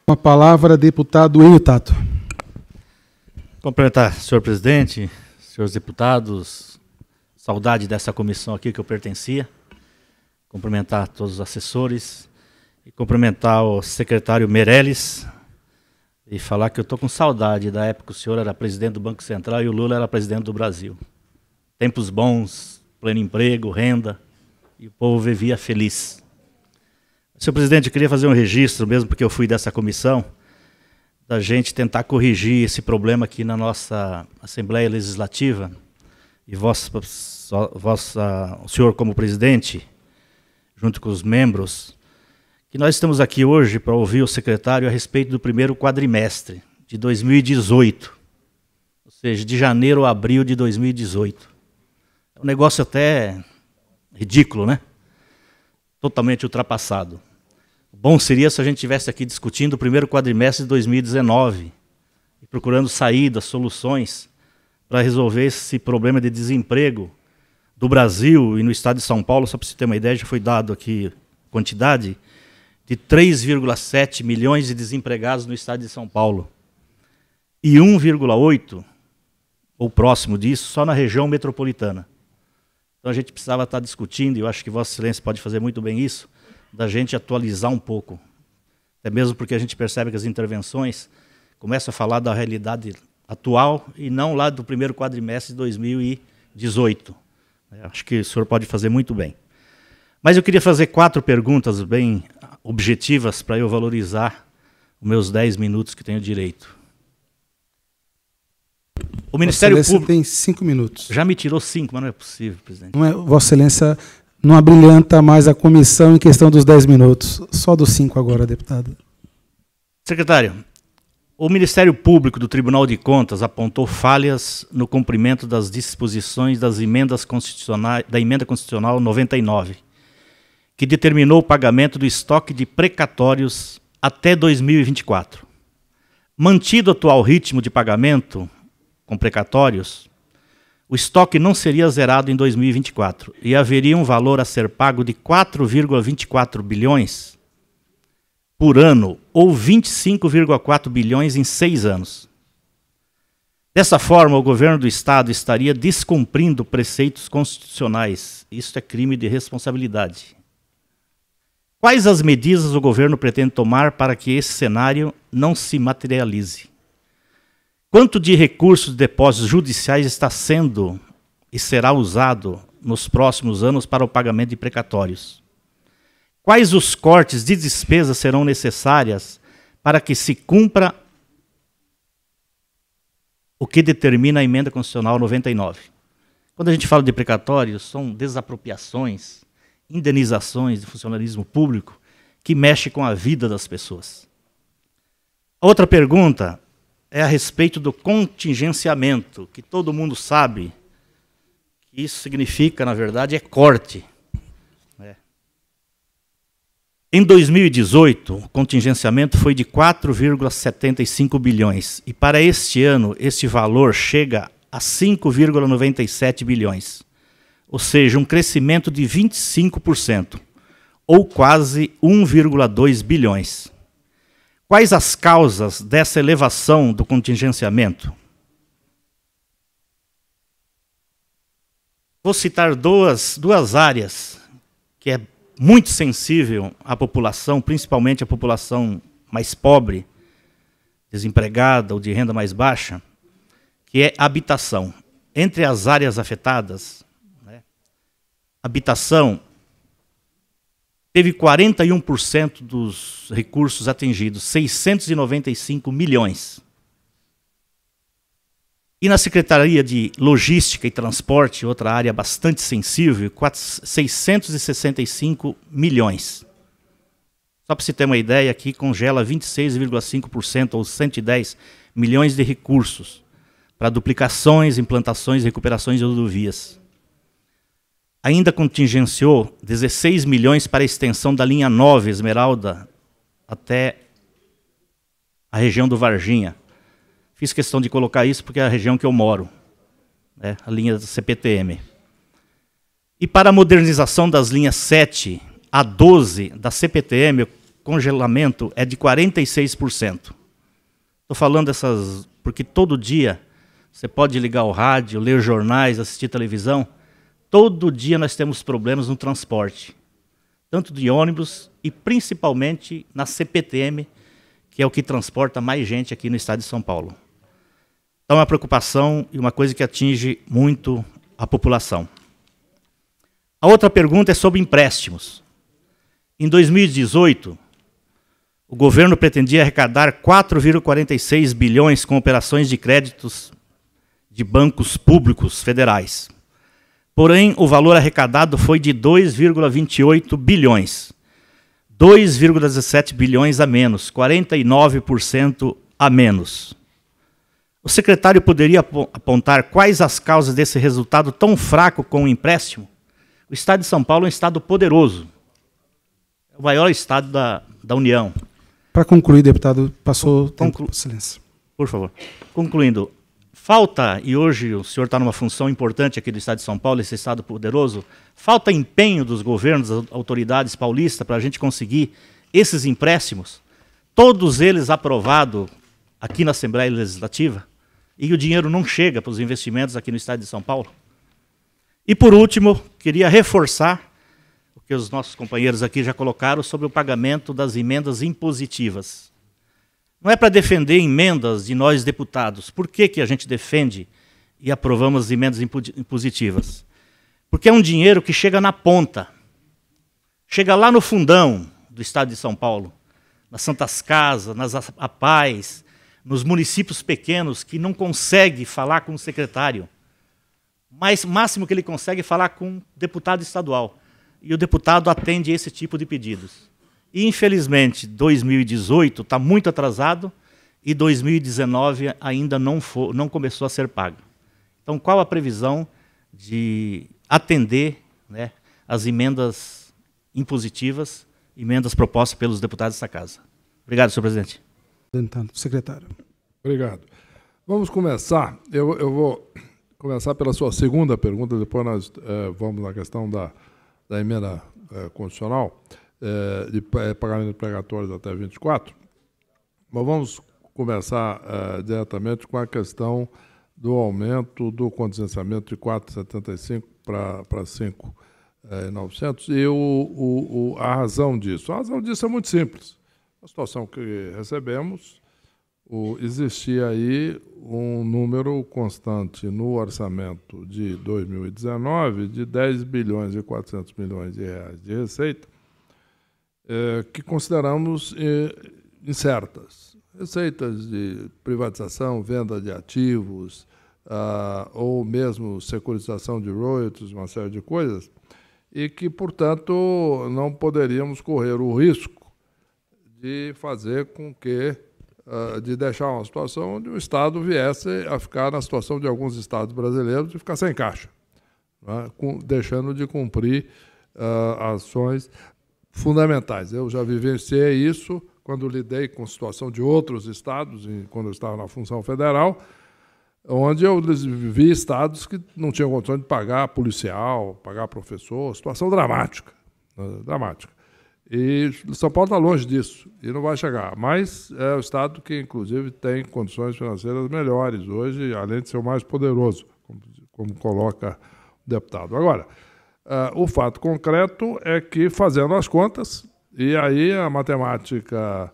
Com a palavra, deputado Enio Tato. Cumprimentar o senhor presidente, senhores deputados, saudade dessa comissão aqui que eu pertencia, cumprimentar todos os assessores e cumprimentar o secretário Meirelles e falar que eu estou com saudade da época que o senhor era presidente do Banco Central e o Lula era presidente do Brasil. Tempos bons, pleno emprego, renda, e o povo vivia feliz. Senhor presidente, eu queria fazer um registro, mesmo porque eu fui dessa comissão, da gente tentar corrigir esse problema aqui na nossa Assembleia Legislativa, e o senhor como presidente, junto com os membros, que nós estamos aqui hoje para ouvir o secretário a respeito do primeiro quadrimestre de 2018, ou seja, de janeiro a abril de 2018. É um negócio até ridículo, né? Totalmente ultrapassado. Bom seria se a gente estivesse aqui discutindo o primeiro quadrimestre de 2019 e procurando saídas, soluções para resolver esse problema de desemprego do Brasil e no estado de São Paulo. Só para você ter uma ideia, já foi dado aqui quantidade de 3,7 milhões de desempregados no estado de São Paulo e 1,8, ou próximo disso, só na região metropolitana. Então a gente precisava estar discutindo, e eu acho que Vossa Excelência pode fazer muito bem isso, da gente atualizar um pouco. Até mesmo porque a gente percebe que as intervenções começam a falar da realidade atual e não lá do primeiro quadrimestre de 2018. Acho que o senhor pode fazer muito bem. Mas eu queria fazer 4 perguntas bem objetivas para eu valorizar os meus 10 minutos que tenho direito. O Ministério Público tem 5 minutos. Já me tirou 5, mas não é possível, presidente. Não é, Vossa Excelência não abrilhanta mais a comissão em questão dos 10 minutos. Só dos 5 agora, deputado. Secretário, o Ministério Público do Tribunal de Contas apontou falhas no cumprimento das disposições das emendas constitucionais, da Emenda Constitucional 99, que determinou o pagamento do estoque de precatórios até 2024. Mantido o atual ritmo de pagamento com precatórios, o estoque não seria zerado em 2024 e haveria um valor a ser pago de 4,24 bilhões por ano ou 25,4 bilhões em 6 anos. Dessa forma, o governo do Estado estaria descumprindo preceitos constitucionais. Isso é crime de responsabilidade. Quais as medidas o governo pretende tomar para que esse cenário não se materialize? Quanto de recursos de depósitos judiciais está sendo e será usado nos próximos anos para o pagamento de precatórios? Quais os cortes de despesas serão necessárias para que se cumpra o que determina a Emenda Constitucional 99? Quando a gente fala de precatórios, são desapropriações, indenizações de funcionalismo público que mexe com a vida das pessoas. A outra pergunta é a respeito do contingenciamento, que todo mundo sabe que isso significa, na verdade, é corte. Em 2018, o contingenciamento foi de 4,75 bilhões, e para este ano, este valor chega a 5,97 bilhões, ou seja, um crescimento de 25%, ou quase 1,2 bilhões. Quais as causas dessa elevação do contingenciamento? Vou citar duas áreas que é muito sensível à população, principalmente à população mais pobre, desempregada ou de renda mais baixa, que é habitação. Entre as áreas afetadas, habitação teve 41% dos recursos atingidos, 695 milhões. E na Secretaria de Logística e Transporte, outra área bastante sensível, 665 milhões. Só para você ter uma ideia, aqui congela 26,5% ou 110 milhões de recursos para duplicações, implantações e recuperações de rodovias. Ainda contingenciou 16 milhões para a extensão da linha 9 Esmeralda até a região do Varginha. Fiz questão de colocar isso porque é a região que eu moro, a linha da CPTM. E para a modernização das linhas 7 a 12 da CPTM, congelamento é de 46%. Estou falando dessas porque todo dia você pode ligar o rádio, ler jornais, assistir televisão. Todo dia nós temos problemas no transporte, tanto de ônibus e principalmente na CPTM, que é o que transporta mais gente aqui no estado de São Paulo. Então é uma preocupação e uma coisa que atinge muito a população. A outra pergunta é sobre empréstimos. Em 2018, o governo pretendia arrecadar 4,46 bilhões com operações de créditos de bancos públicos federais. Porém, o valor arrecadado foi de 2,28 bilhões. 2,17 bilhões a menos, 49% a menos. O secretário poderia apontar quais as causas desse resultado tão fraco com o empréstimo? O estado de São Paulo é um estado poderoso. É o maior estado da União. Para concluir, deputado, passou o tempo. Silêncio. Por favor. Concluindo, falta, e hoje o senhor está numa função importante aqui do estado de São Paulo, esse estado poderoso, falta empenho dos governos, das autoridades paulistas para a gente conseguir esses empréstimos, todos eles aprovados aqui na Assembleia Legislativa, e o dinheiro não chega para os investimentos aqui no estado de São Paulo. E, por último, queria reforçar o que os nossos companheiros aqui já colocaram sobre o pagamento das emendas impositivas. Não é para defender emendas de nós deputados. Por que a gente defende e aprovamos as emendas impositivas? Porque é um dinheiro que chega na ponta. Chega lá no fundão do estado de São Paulo, nas Santas Casas, nas APAES, nos municípios pequenos que não consegue falar com o secretário. Mas o máximo que ele consegue é falar com um deputado estadual. E o deputado atende esse tipo de pedidos. E, infelizmente, 2018 está muito atrasado e 2019 ainda não começou a ser pago. Então, qual a previsão de atender, né, as emendas impositivas, emendas propostas pelos deputados dessa casa? Obrigado, senhor presidente. Secretário. Obrigado. Vamos começar. Eu vou começar pela sua segunda pergunta, depois nós vamos na questão da emenda constitucional, de pagamento de precatórios até 24. Mas vamos começar diretamente com a questão do aumento do contingenciamento de 4,75 para 5,900 e a razão disso. A razão disso é muito simples. A situação que recebemos, existia aí um número constante no orçamento de 2019 de 10 bilhões e 400 milhões de reais de receita, que consideramos incertas. Receitas de privatização, venda de ativos, ou mesmo securitização de royalties, uma série de coisas, e que, portanto, não poderíamos correr o risco de fazer com que, de deixar uma situação onde o Estado viesse a ficar na situação de alguns estados brasileiros de ficar sem caixa, né, deixando de cumprir ações fundamentais. Eu já vivenciei isso quando lidei com a situação de outros estados, quando eu estava na função federal, onde eu vi estados que não tinham condições de pagar policial, pagar professor, situação dramática, dramática. E São Paulo está longe disso, e não vai chegar. Mas é o estado que, inclusive, tem condições financeiras melhores hoje, além de ser o mais poderoso, como coloca o deputado. Agora, o fato concreto é que, fazendo as contas, e aí a matemática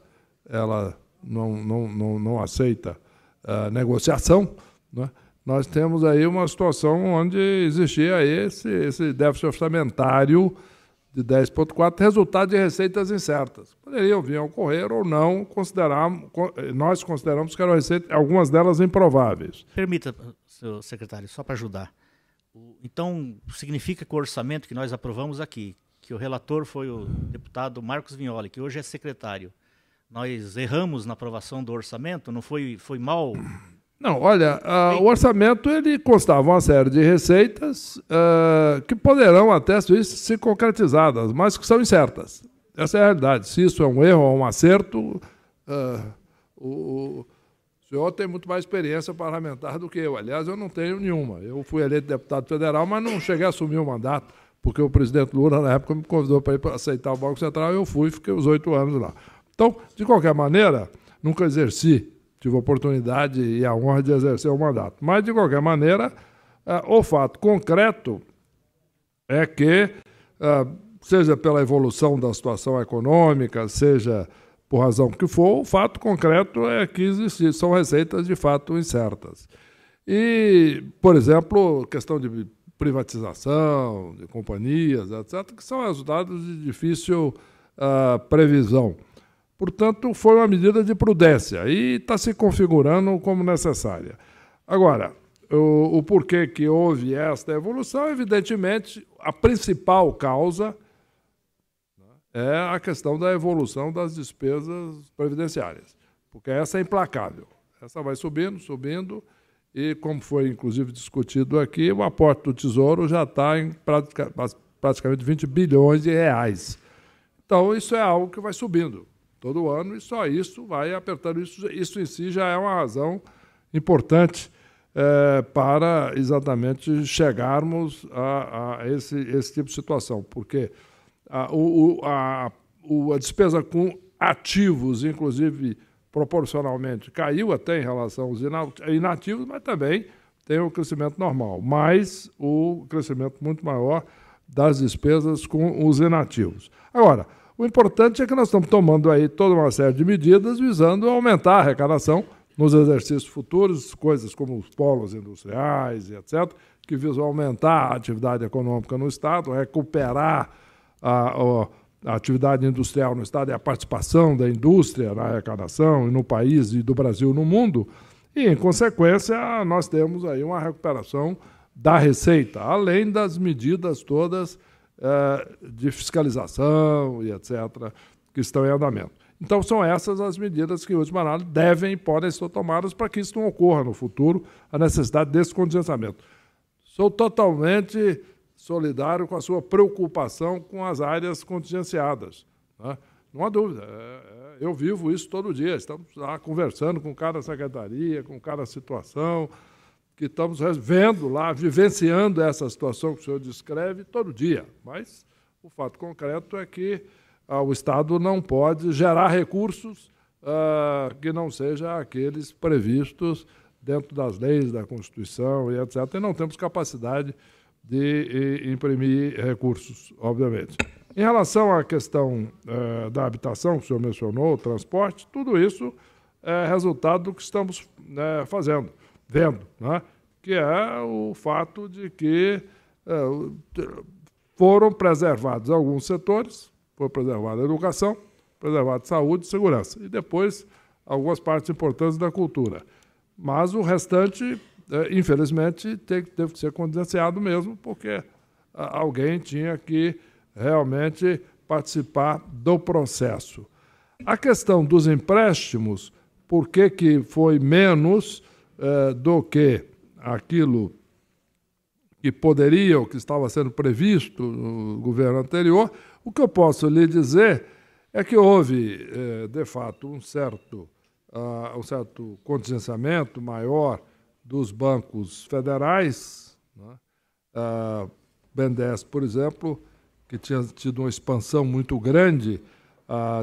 ela não aceita negociação, né? Nós temos aí uma situação onde existia esse déficit orçamentário de 10,4, resultado de receitas incertas. Poderiam vir a ocorrer ou não, nós consideramos que eram algumas delas improváveis. Permita, senhor secretário, só para ajudar. Então, significa que o orçamento que nós aprovamos aqui, que o relator foi o deputado Marcos Vignoli, que hoje é secretário, nós erramos na aprovação do orçamento? Não foi mal? Não, olha, o orçamento ele constava uma série de receitas que poderão até ser concretizadas, mas que são incertas. Essa é a realidade. Se isso é um erro ou um acerto, o senhor tem muito mais experiência parlamentar do que eu. Aliás, eu não tenho nenhuma. Eu fui eleito deputado federal, mas não cheguei a assumir o mandato. porque o presidente Lula, na época, me convidou para ir para aceitar o Banco Central, e eu fui, fiquei os 8 anos lá. Então, de qualquer maneira, nunca exerci, tive a oportunidade e a honra de exercer o mandato. Mas, de qualquer maneira, o fato concreto é que, seja pela evolução da situação econômica, seja por razão que for, o fato concreto é que são receitas de fato incertas. E, por exemplo, questão de privatização, de companhias, etc., que são resultados de difícil previsão. Portanto, foi uma medida de prudência e está se configurando como necessária. Agora, o porquê que houve esta evolução, evidentemente, a principal causa é a questão da evolução das despesas previdenciárias, porque essa é implacável. Essa vai subindo, subindo, e, como foi, inclusive, discutido aqui, o aporte do Tesouro já está em praticamente 20 bilhões de reais. Então, isso é algo que vai subindo todo ano, e só isso vai apertando. Isso em si já é uma razão importante para exatamente chegarmos a esse tipo de situação, porque a despesa com ativos, inclusive proporcionalmente, caiu até em relação aos inativos, mas também tem o crescimento normal, mas o crescimento muito maior das despesas com os inativos. Agora, o importante é que nós estamos tomando aí toda uma série de medidas visando aumentar a arrecadação nos exercícios futuros, coisas como os polos industriais e etc., que visam aumentar a atividade econômica no Estado, recuperar a atividade industrial no Estado e a participação da indústria na arrecadação e no país e do Brasil no mundo. E, em consequência, nós temos aí uma recuperação da receita, além das medidas todas de fiscalização e etc., que estão em andamento. Então, são essas as medidas que, em última análise, devem e podem ser tomadas para que isso não ocorra no futuro, a necessidade desse contingenciamento. Sou totalmente solidário com a sua preocupação com as áreas contingenciadas, né? Não há dúvida. Eu vivo isso todo dia. Estamos lá conversando com cada secretaria, com cada situação, que estamos vendo lá, vivenciando essa situação que o senhor descreve todo dia. Mas o fato concreto é que o Estado não pode gerar recursos que não sejam aqueles previstos dentro das leis, da Constituição e etc. E não temos capacidade de imprimir recursos, obviamente. Em relação à questão da habitação, que o senhor mencionou, o transporte, tudo isso é resultado do que estamos vendo, né? Que é o fato de que foram preservados alguns setores, foi preservada a educação, preservada a saúde e segurança, e depois algumas partes importantes da cultura. Mas o restante, infelizmente, teve que ser contingenciado mesmo, porque alguém tinha que realmente participar do processo. A questão dos empréstimos, por que foi menos do que aquilo que poderia, ou que estava sendo previsto no governo anterior, o que eu posso lhe dizer é que houve, de fato, um certo contingenciamento maior dos bancos federais, né? O BNDES, por exemplo, que tinha tido uma expansão muito grande,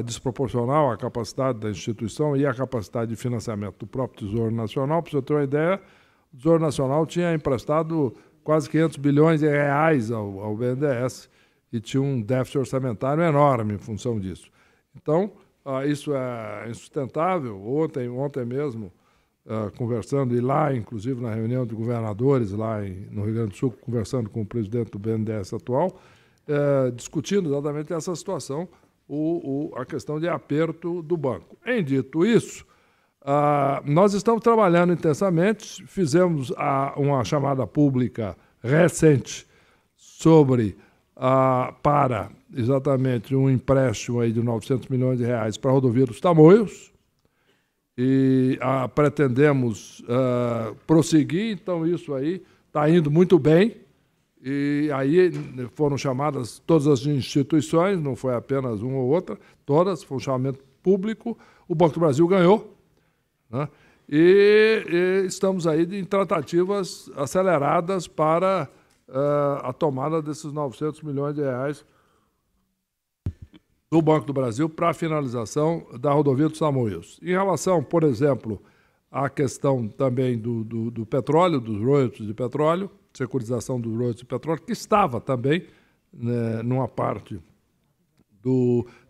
desproporcional à capacidade da instituição e à capacidade de financiamento do próprio Tesouro Nacional. Para você ter uma ideia, o Tesouro Nacional tinha emprestado quase 500 bilhões de reais ao BNDES e tinha um déficit orçamentário enorme em função disso. Então, isso é insustentável. Ontem mesmo, conversando, e lá, inclusive, na reunião de governadores, lá no Rio Grande do Sul, conversando com o presidente do BNDES atual, discutindo exatamente essa situação, a questão de aperto do banco. Em dito isso, nós estamos trabalhando intensamente, fizemos uma chamada pública recente para exatamente um empréstimo aí de 900 milhões de reais para a rodovia dos Tamoios, e pretendemos prosseguir, então isso aí está indo muito bem, e aí foram chamadas todas as instituições, não foi apenas uma ou outra, todas, foi um chamamento público, o Banco do Brasil ganhou, né? E estamos aí em tratativas aceleradas para a tomada desses 900 milhões de reais do Banco do Brasil para a finalização da rodovia dos Tamoios. Em relação, por exemplo, à questão também do petróleo, dos royalties de petróleo, securitização dos royalties de petróleo, que estava também, né, numa parte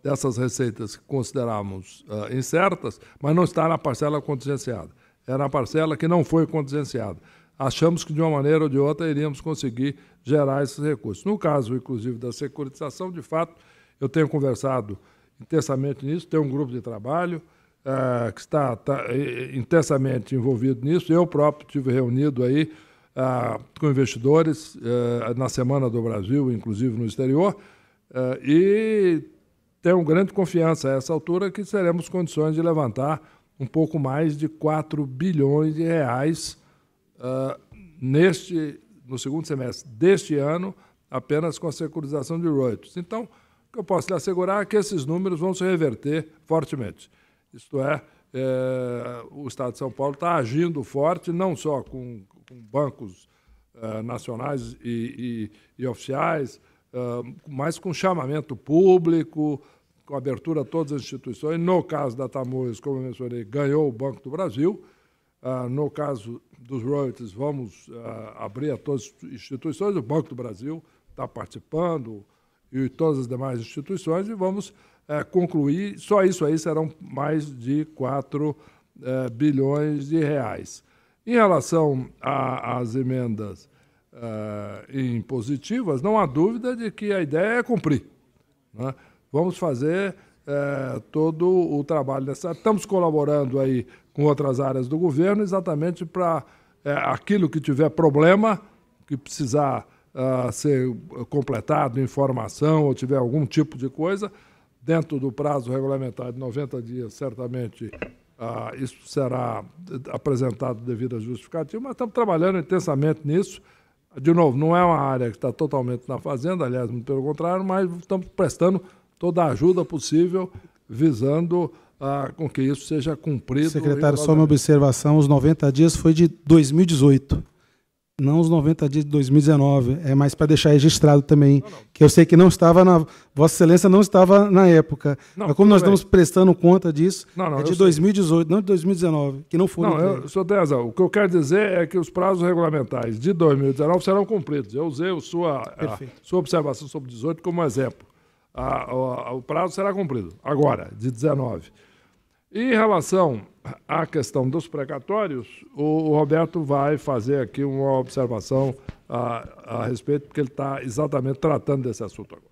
dessas receitas que considerávamos incertas, mas não está na parcela contingenciada. É na parcela que não foi contingenciada. Achamos que, de uma maneira ou de outra, iríamos conseguir gerar esses recursos. No caso, inclusive, da securitização, de fato, eu tenho conversado intensamente nisso, tem um grupo de trabalho que está intensamente envolvido nisso. Eu próprio estive reunido aí com investidores na Semana do Brasil, inclusive no exterior, e tenho grande confiança a essa altura que teremos condições de levantar um pouco mais de 4 bilhões de reais no segundo semestre deste ano, apenas com a securitização de royalties. Então, o que eu posso lhe assegurar é que esses números vão se reverter fortemente. Isto é, o Estado de São Paulo está agindo forte, não só com bancos nacionais e oficiais, mas com chamamento público, com abertura a todas as instituições. No caso da Tamoios, como eu mencionei, ganhou o Banco do Brasil. No caso dos royalties, vamos abrir a todas as instituições. O Banco do Brasil está participando e todas as demais instituições, e vamos concluir. Só isso aí serão mais de 4 bilhões de reais. Em relação às emendas impositivas, não há dúvida de que a ideia é cumprir, né? Vamos fazer todo o trabalho dessa. Estamos colaborando aí com outras áreas do governo, exatamente para aquilo que tiver problema, que precisar ser completado, informação, ou tiver algum tipo de coisa, dentro do prazo regulamentar de 90 dias, certamente isso será apresentado devido à justificativa, mas estamos trabalhando intensamente nisso. De novo, não é uma área que está totalmente na fazenda, aliás, muito pelo contrário, mas estamos prestando toda a ajuda possível, visando com que isso seja cumprido. Secretário, só uma observação, os 90 dias foi de 2018, não os 90 dias de 2019, é mais para deixar registrado também, que eu sei que não estava Vossa Excelência não estava na época, mas como nós estamos prestando conta disso, é de 2018, não de 2019, que não foram. O senhor tem razão. O que eu quero dizer é que os prazos regulamentares de 2019 serão cumpridos. Eu usei a sua observação sobre 18 como exemplo. O prazo será cumprido, agora, de 19. E em relação à questão dos precatórios, o Roberto vai fazer aqui uma observação a respeito, porque ele está exatamente tratando desse assunto agora.